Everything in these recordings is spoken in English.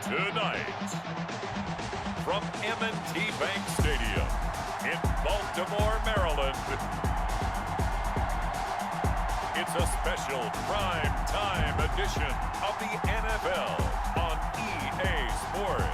Tonight, from M&T Bank Stadium in Baltimore, Maryland, it's a special prime time edition of the NFL on EA Sports.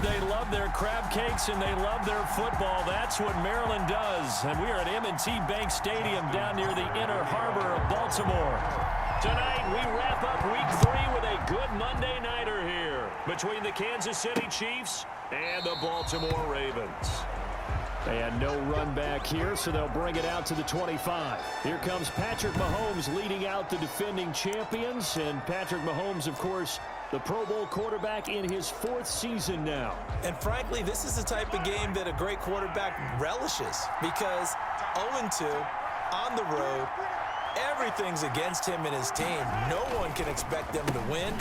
They love their crab cakes and they love their football. That's what Maryland does. And we are at M&T Bank Stadium down near the inner harbor of Baltimore. Tonight, we wrap up Week 3 with a good Monday nighter here between the Kansas City Chiefs and the Baltimore Ravens. And no run back here, so they'll bring it out to the 25. Here comes Patrick Mahomes leading out the defending champions. And Patrick Mahomes, of course, the Pro Bowl quarterback in his 4th season now. And frankly, this is the type of game that a great quarterback relishes because 0-2 on the road, everything's against him and his team. No one can expect them to win.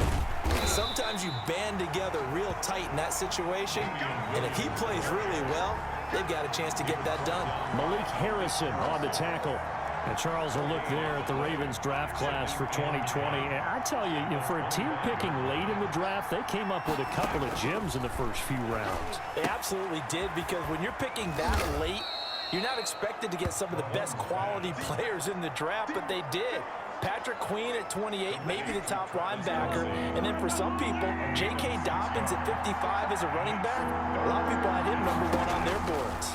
Sometimes you band together real tight in that situation, and if he plays really well, they've got a chance to get that done. Malik Harrison on the tackle. And Charles, will look there at the Ravens draft class for 2020. And I tell you, for a team picking late in the draft, they came up with a couple of gems in the first few rounds. They absolutely did, because when you're picking that late, you're not expected to get some of the best quality players in the draft, but they did. Patrick Queen at 28, maybe the top linebacker. And then for some people, J.K. Dobbins at 55 as a running back. A lot of people had him #1 on their boards.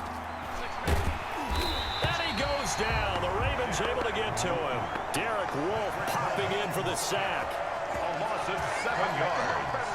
And he goes down. The Ravens able to get to him. Derek Wolfe popping in for the sack. A loss of 7 yards.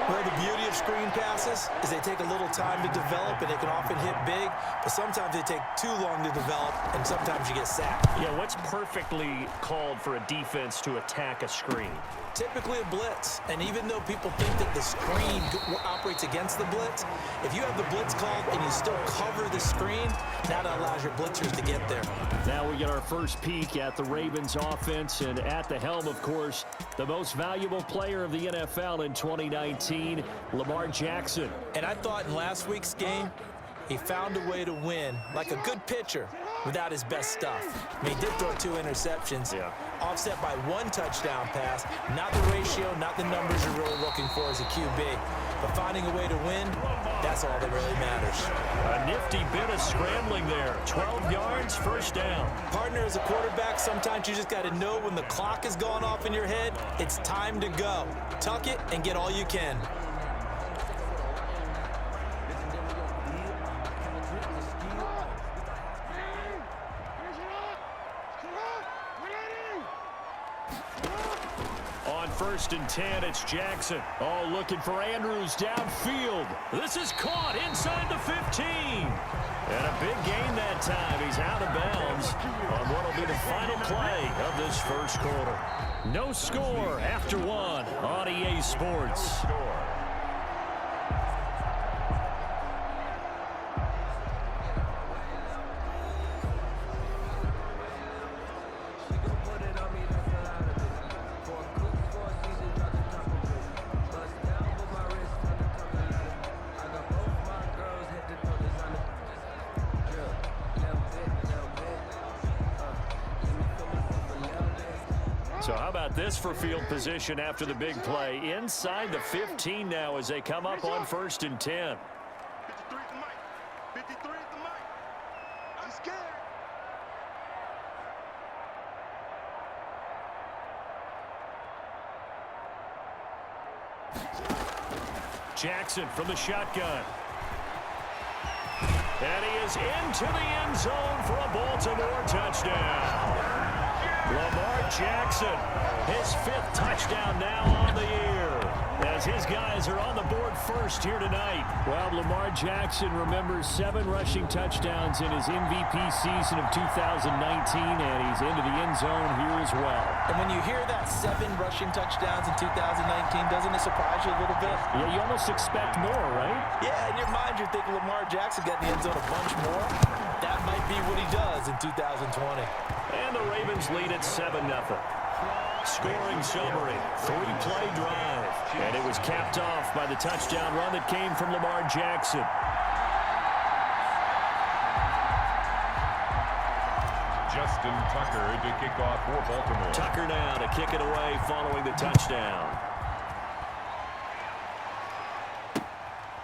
Well, the beauty of screen passes is they take a little time to develop, and they can often hit big, but sometimes they take too long to develop, and sometimes you get sacked. Yeah, what's perfectly called for a defense to attack a screen? Typically a blitz, and even though people think that the screen operates against the blitz, if you have the blitz called and you still cover the screen, that allows your blitzers to get there. Now we get our first peek at the Ravens offense, and at the helm, of course, the most valuable player of the NFL in 2019, Lamar Jackson. And I thought in last week's game, he found a way to win, like a good pitcher, without his best stuff. I mean, he did throw 2 interceptions, offset by 1 touchdown pass. Not the ratio, not the numbers you're really looking for as a QB. But finding a way to win, that's all that really matters. A nifty bit of scrambling there. 12 yards, first down. Partner, as a quarterback, sometimes you just got to know when the clock has gone off in your head, it's time to go. Tuck it and get all you can. First and 10, it's Jackson. Oh, looking for Andrews downfield. This is caught inside the 15. And a big gain that time. He's out of bounds on what will be the final play of this first quarter. No score after 1 on EA Sports. So how about this for field position after the big play? Inside the 15 now as they come up on first and 10. 53 at the mic. 53 at the mic. I'm scared. Jackson from the shotgun. And he is into the end zone for a Baltimore touchdown. Lamar Jackson, his 5th touchdown now on the year, as his guys are on the board first here tonight. Well, Lamar Jackson remembers 7 rushing touchdowns in his MVP season of 2019, and he's into the end zone here as well. And when you hear that 7 rushing touchdowns in 2019, doesn't it surprise you a little bit? Yeah, you almost expect more, right? Yeah, in your mind you're thinking Lamar Jackson got in the end zone a bunch more. That might be what he does in 2020. And the Ravens lead at 7-0. Scoring summary, 3-play drive. And it was capped off by the touchdown run that came from Lamar Jackson. Justin Tucker to kick off for Baltimore. Tucker now to kick it away following the touchdown.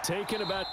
Taken about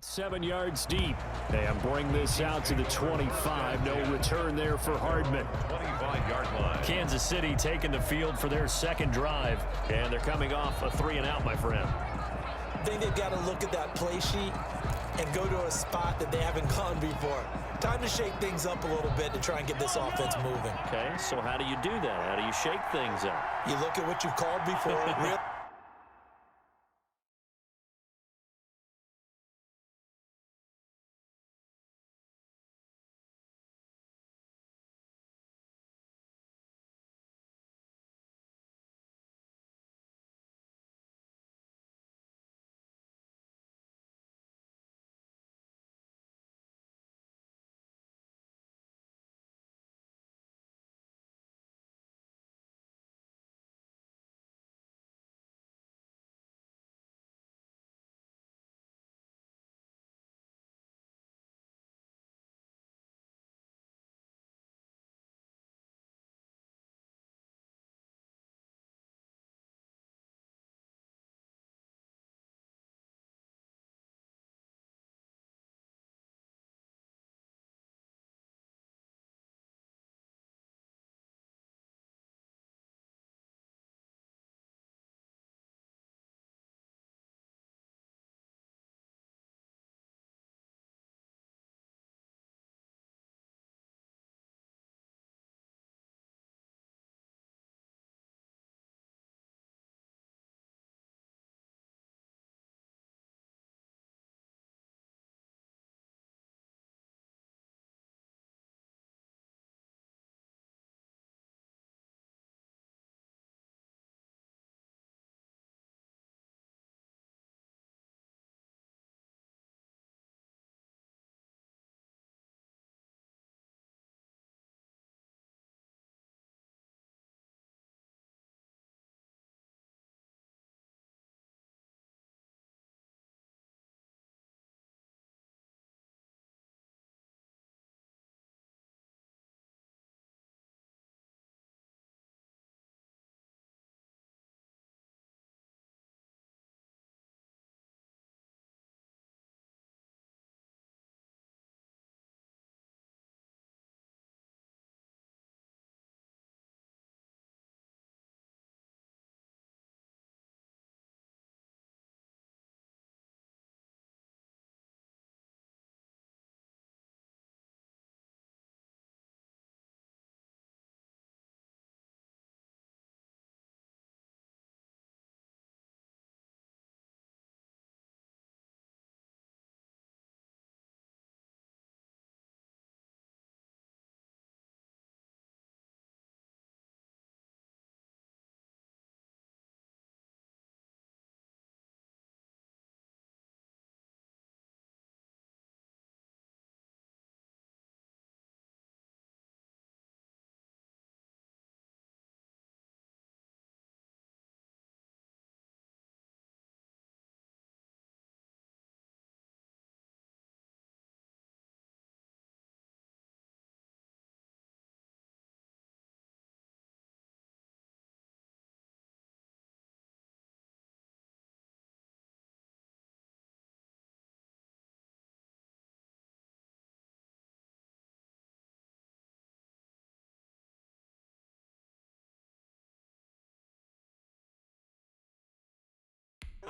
7 yards deep. And bring this out to the 25. No return there for Hardman. 25-yard line. Kansas City taking the field for their second drive. And they're coming off a 3-and-out, my friend. I think they've got to look at that play sheet and go to a spot that they haven't gone before. Time to shake things up a little bit to try and get this offense moving. Okay, so how do you do that? How do you shake things up? You look at what you've called before.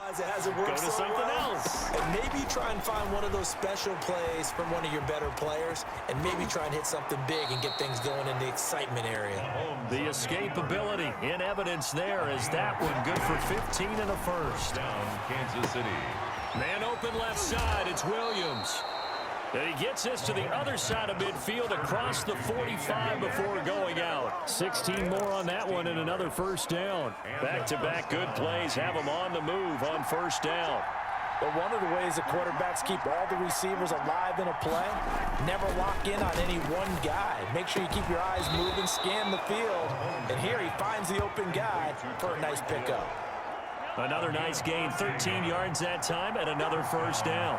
It hasn't worked Go to so something well. else. And maybe try and find one of those special plays from one of your better players, and maybe try and hit something big and get things going in the excitement area. The escapability in evidence there is that one good for 15 and a first. Down, Kansas City. Man open left side, it's Williams. And he gets this to the other side of midfield across the 45 before going out. 16 more on that one and another first down. Back-to-back good plays have them on the move on first down. But one of the ways the quarterbacks keep all the receivers alive in a play, never lock in on any one guy. Make sure you keep your eyes moving, scan the field. And here he finds the open guy for a nice pickup. Another nice gain, 13 yards that time, and another first down.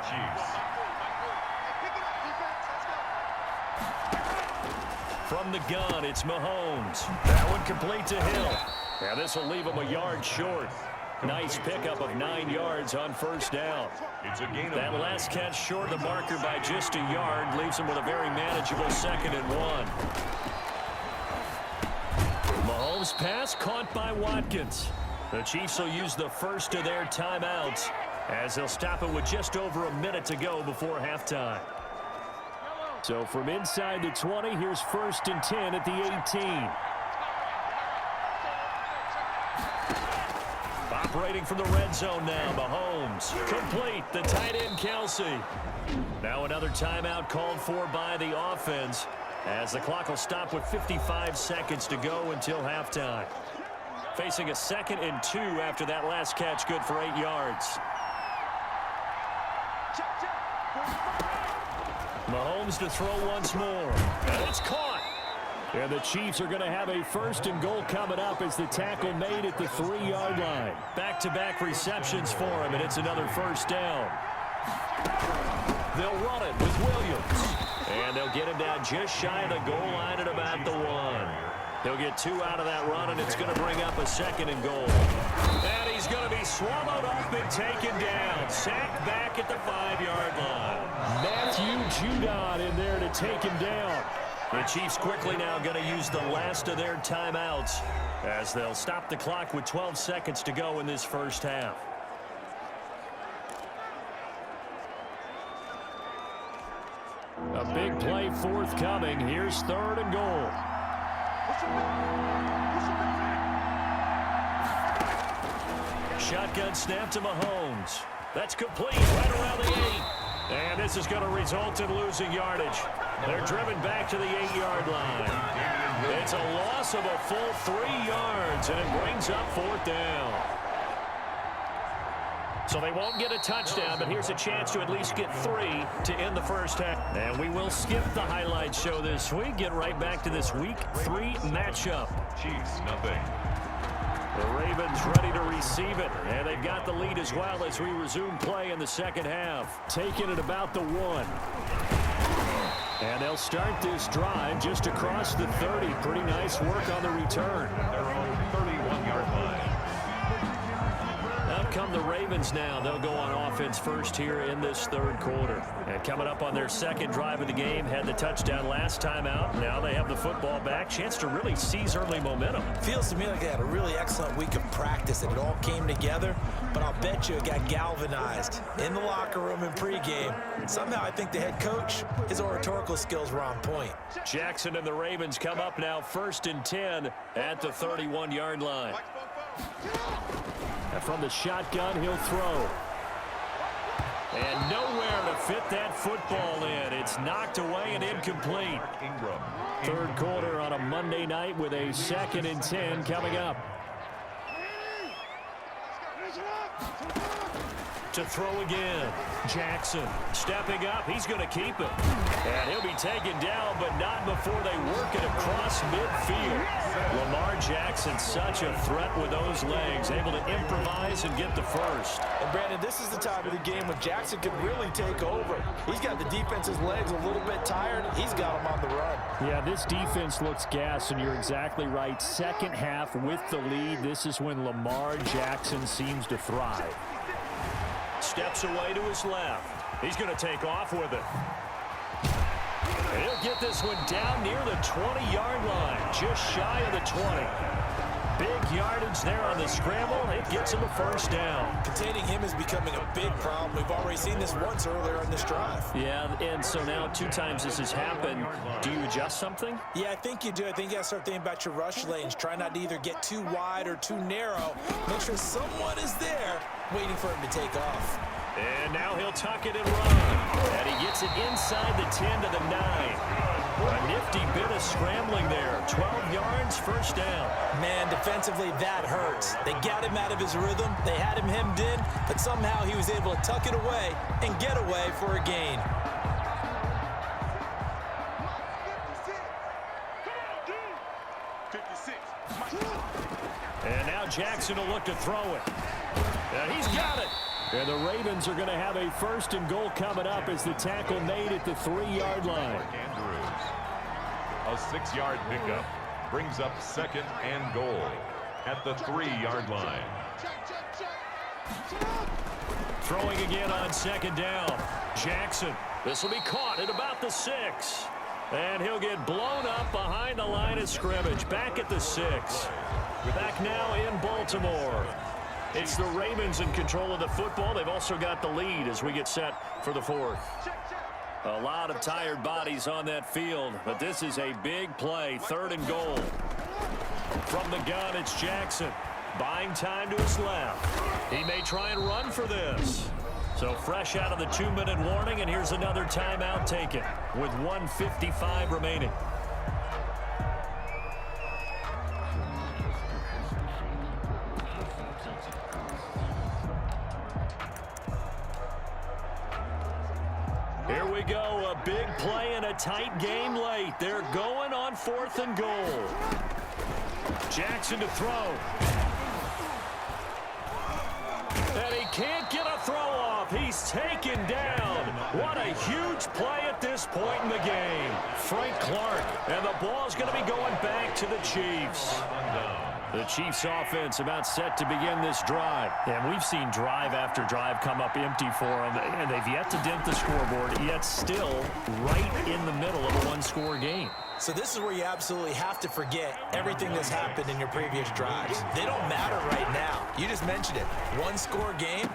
From the gun, it's Mahomes. That one complete to Hill. Now this will leave him a yard short. Nice pickup of 9 yards on first down. It's a gain of That 9. last catch short of the marker by just a yard leaves him with a very manageable 2nd and 1. Mahomes' pass caught by Watkins. The Chiefs will use the first of their timeouts as they'll stop it with just over a minute to go before halftime. So from inside the 20, here's 1st and 10 at the 18. Operating from the red zone now, Mahomes. Complete, the tight end Kelsey. Now another timeout called for by the offense as the clock will stop with 55 seconds to go until halftime. Facing a 2nd and 2 after that last catch, good for 8 yards. Mahomes to throw once more. And it's caught. And the Chiefs are going to have a 1st and goal coming up as the tackle made at the 3-yard line. Back-to-back receptions for him, and it's another 1st down. They'll run it with Williams. And they'll get him down just shy of the goal line at about the 1. He'll get 2 out of that run, and it's going to bring up a 2nd and goal. And he's going to be swallowed up and taken down. Sacked back at the 5-yard line. Matthew Judon in there to take him down. The Chiefs quickly now going to use the last of their timeouts as they'll stop the clock with 12 seconds to go in this first half. A big play forthcoming. Here's 3rd and goal. Shotgun snap to Mahomes. That's complete right around the 8. And this is going to result in losing yardage. They're driven back to the 8-yard line. It's a loss of a full 3 yards, and it brings up 4th down. So they won't get a touchdown, but here's a chance to at least get 3 to end the first half. And we will skip the highlight show this week. Get right back to this Week 3 matchup. Chiefs, nothing. The Ravens ready to receive it, and they've got the lead as well as we resume play in the second half. Taking it about the 1. And they'll start this drive just across the 30. Pretty nice work on the return. Their own 31-yard line. Out come the Ravens now. They'll go on offense first here in this 3rd quarter. And coming up on their 2nd drive of the game, had the touchdown last time out. Now they have the football back. Chance to really seize early momentum. Feels to me like they had a really excellent week of practice and it all came together, but I'll bet you it got galvanized in the locker room in pregame. Somehow I think the head coach, his oratorical skills were on point. Jackson and the Ravens come up now 1st and 10 at the 31-yard line. And from the shotgun, he'll throw. And nowhere to fit that football in. It's knocked away and incomplete. 3rd quarter on a Monday night with a 2nd and 10 coming up. To throw again. Jackson stepping up. He's going to keep it. And he'll be taken down, but not before they work it across midfield. Lamar Jackson, such a threat with those legs, able to improvise and get the first. And Brandon, this is the time of the game when Jackson could really take over. He's got the defense's legs a little bit tired. He's got them on the run. Yeah, this defense looks gassed, and you're exactly right. Second half with the lead, this is when Lamar Jackson seems to thrive. Steps away to his left. He's going to take off with it. And he'll get this one down near the 20-yard line, just shy of the 20. Big yardage there on the scramble. It gets him a first down. Containing him is becoming a big problem. We've already seen this once earlier in this drive. Yeah, and so now 2 times this has happened. Do you adjust something? Yeah, I think you do. I think you got to start thinking about your rush lanes. Try not to either get too wide or too narrow. Make sure someone is there waiting for him to take off. And now he'll tuck it and run. And he gets it inside the 10 to the 9. A nifty bit of scrambling there. 12 yards, first down. Man, defensively, that hurts. They got him out of his rhythm. They had him hemmed in, but somehow he was able to tuck it away and get away for a gain. And now Jackson will look to throw it. And he's got it. And the Ravens are going to have a 1st and goal coming up as the tackle made at the 3-yard line. A 6-yard pickup brings up 2nd and goal at the 3-yard line. Throwing again on second down. Jackson. This will be caught at about the 6. And he'll get blown up behind the line of scrimmage. Back at the 6. Back now in Baltimore. It's the Ravens in control of the football. They've also got the lead as we get set for the 4th. A lot of tired bodies on that field, but this is a big play. 3rd and goal. From the gun, it's Jackson. Buying time to his left. He may try and run for this. So fresh out of the 2-minute warning, and here's another timeout taken with 1:55 remaining. Here we go, a big play in a tight game late. They're going on 4th and goal. Jackson to throw. And he can't get a throw off. He's taken down. What a huge play at this point in the game. Frank Clark, and the ball's going to be going back to the Chiefs. The Chiefs offense about set to begin this drive. And we've seen drive after drive come up empty for them. And they've yet to dent the scoreboard, yet still right in the middle of a one-score game. So this is where you absolutely have to forget everything that's happened in your previous drives. They don't matter right now. You just mentioned it. One-score game.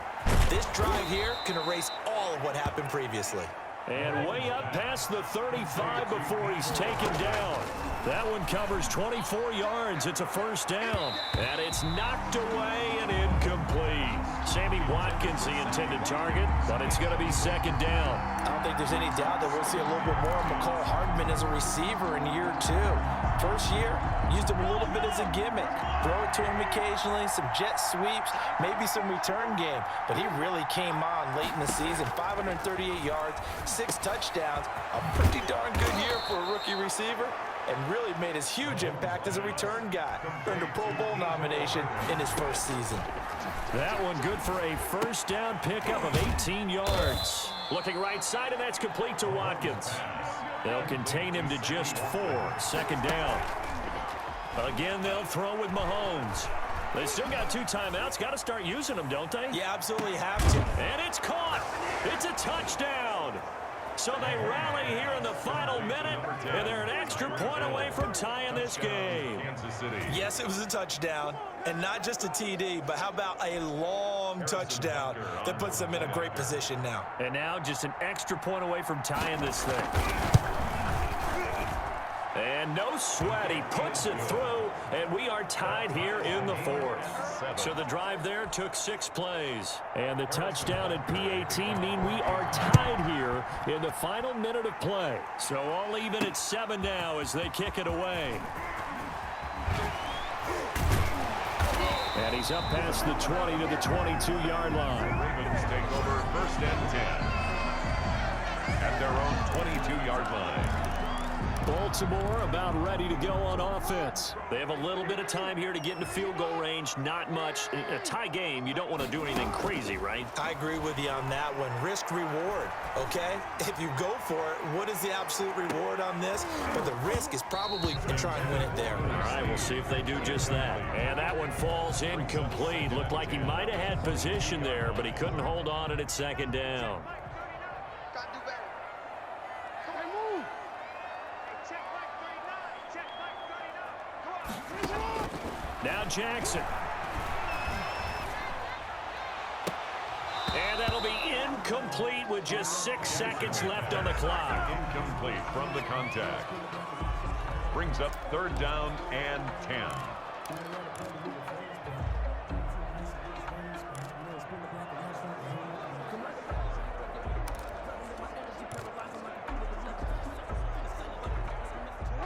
This drive here can erase all of what happened previously. And way up past the 35 before he's taken down. That one covers 24 yards. It's a 1st down. And it's knocked away and incomplete. Sammy Watkins, the intended target, but it's going to be 2nd down. I don't think there's any doubt that we'll see a little bit more of McCall Hardman as a receiver in year 2. First year, used him a little bit as a gimmick. Throw it to him occasionally, some jet sweeps, maybe some return game. But he really came on late in the season. 538 yards, 6 touchdowns. A pretty darn good year for a rookie receiver. And really made his huge impact as a return guy. Earned a Pro Bowl nomination in his first season. That one good for a 1st down pickup of 18 yards. Looking right side, and that's complete to Watkins. They'll contain him to just 4. 2nd down. Again, they'll throw with Mahomes. They still got 2 timeouts. Got to start using them, don't they? You absolutely have to. And it's caught. It's a touchdown. So they rally here in the final minute, and they're an extra point away from tying this game. Yes, it was a touchdown, and not just a TD, but how about a long touchdown that puts them in a great position now. And now just an extra point away from tying this thing. And no sweat, he puts it through, and we are tied here in the 4th. So the drive there took 6 plays, and the touchdown at PAT mean we are tied here in the final minute of play. So all even at 7 now as they kick it away. And he's up past the 20 to the 22-yard line. Ravens take over 1st and 10 at their own 22-yard line. Baltimore about ready to go on offense. They have a little bit of time here to get into field goal range. Not much. A tie game, you don't want to do anything crazy, right? I agree with you on that one. Risk reward, okay? If you go for it, what is the absolute reward on this? But the risk is probably to try and win it there. All right, we'll see if they do just that. And that one falls incomplete. Looked like he might have had position there, but he couldn't hold on at 2nd down. Now Jackson. And that'll be incomplete with just 6 seconds left on the clock. Incomplete from the contact. Brings up 3rd down and 10.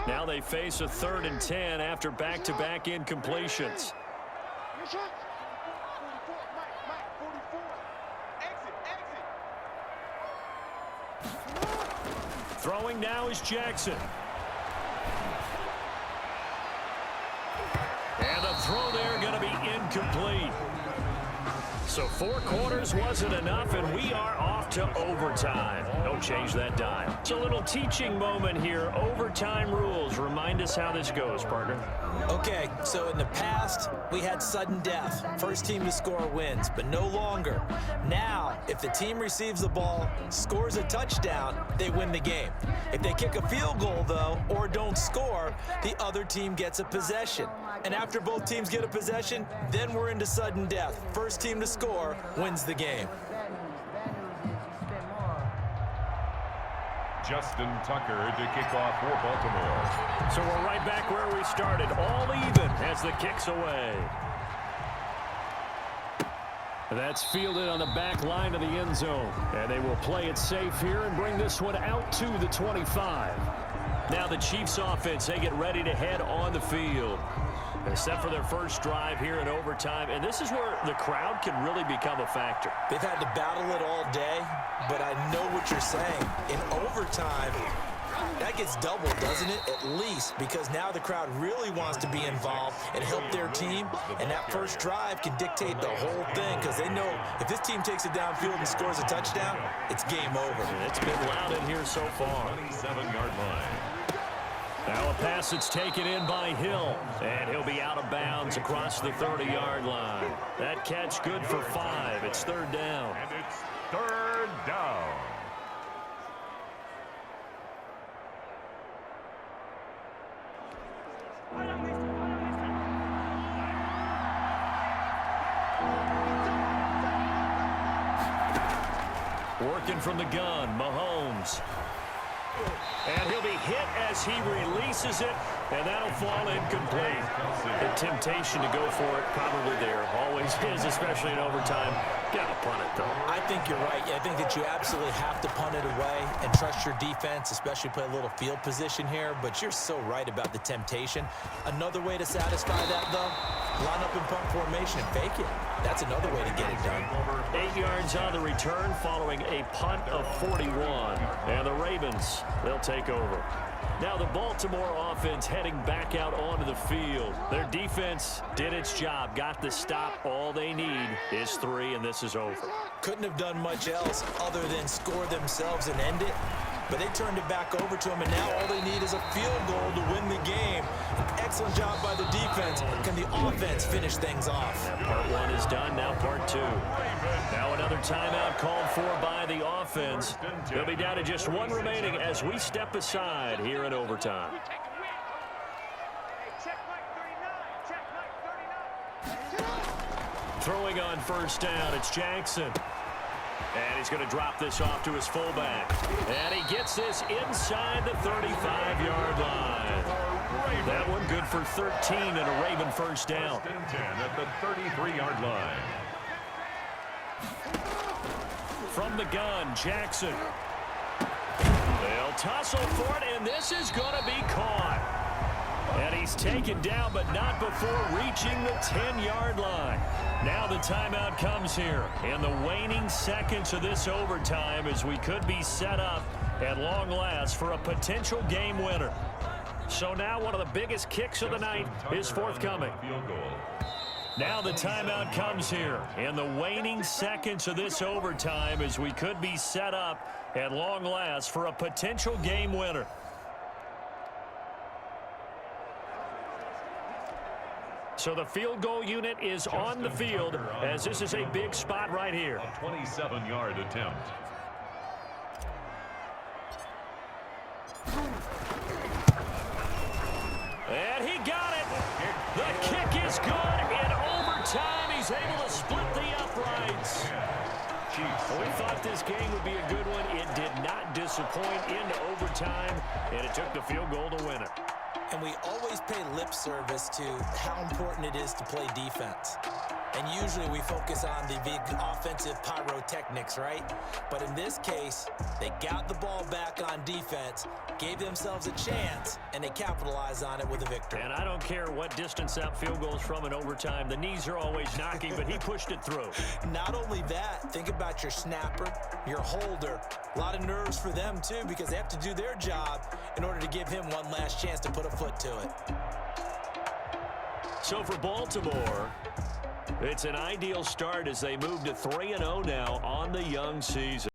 Now they face a 3rd and 10 after back-to-back incompletions. Throwing now is Jackson. And the throw there going to be incomplete. So 4 quarters wasn't enough, and we are off to overtime. Don't change that dial. It's a little teaching moment here. Overtime rules. Remind us how this goes, partner. Okay, so in the past, we had sudden death. First team to score wins, but no longer. Now, if the team receives the ball, scores a touchdown, they win the game. If they kick a field goal, though, or don't score, the other team gets a possession. And after both teams get a possession, then we're into sudden death. First team to score wins the game. Justin Tucker to kick off for Baltimore. So we're right back where we started, all even as the kick's away. That's fielded on the back line of the end zone. And they will play it safe here and bring this one out to the 25. Now the Chiefs offense, they get ready to head on the field. They're set for their first drive here in overtime, and this is where the crowd can really become a factor. They've had to battle it all day, but I know what you're saying. In overtime, that gets doubled, doesn't it? At least, because now the crowd really wants to be involved and help their team, and that first drive can dictate the whole thing because they know if this team takes it downfield and scores a touchdown, it's game over. It's been loud in here so far. 27-yard line. Now a pass that's taken in by Hill, and he'll be out of bounds across the 30-yard line. That catch good for 5. It's 3rd down. And it's 3rd down. Working from the gun, Mahomes. And he'll be hit as he releases it, and that'll fall incomplete. The temptation to go for it probably there. Always is, especially in overtime. Got to punt it, though. I think you're right. I think that you absolutely have to punt it away and trust your defense, especially play a little field position here. But you're so right about the temptation. Another way to satisfy that, though, line up in punt formation and fake it. That's another way to get it done. 8 yards on the return following a punt of 41. And the Ravens, they'll take over. Now the Baltimore offense heading back out onto the field. Their defense did its job, got the stop. All they need is 3, and this is over. Couldn't have done much else other than score themselves and end it. But they turned it back over to him, and now all they need is a field goal to win the game. Excellent job by the defense. Can the offense finish things off? Now part 1 is done, now part 2. Now another timeout called for by the offense. They'll be down to just 1 remaining as we step aside here in overtime. Throwing on first down, it's Jackson. And he's going to drop this off to his fullback. And he gets this inside the 35-yard line. That one good for 13 and a Raven first down. 10 at the 33-yard line. From the gun, Jackson. They'll tussle for it, and this is going to be caught. And he's taken down, but not before reaching the 10-yard line. Now the timeout comes here in the waning seconds of this overtime as we could be set up at long last for a potential game winner. So now one of the biggest kicks of the night is forthcoming. Now the timeout comes here in the waning seconds of this overtime as we could be set up at long last for a potential game winner. So the field goal unit is on the field as this is a big spot right here. A 27-yard attempt. And he got it. The kick is good. In overtime, he's able to split the uprights. We thought this game would be a good one. It did not disappoint into overtime, and it took the field goal to win it. And we always pay lip service to how important it is to play defense. And usually we focus on the big offensive pyrotechnics, right? But in this case, they got the ball back on defense, gave themselves a chance, and they capitalized on it with a victory. And I don't care what distance that field goes from in overtime. The knees are always knocking, but he pushed it through. Not only that, think about your snapper, your holder. A lot of nerves for them, too, because they have to do their job in order to give him one last chance to put a foot to it. So for Baltimore, It's an ideal start as they move to 3-0 now on the young season.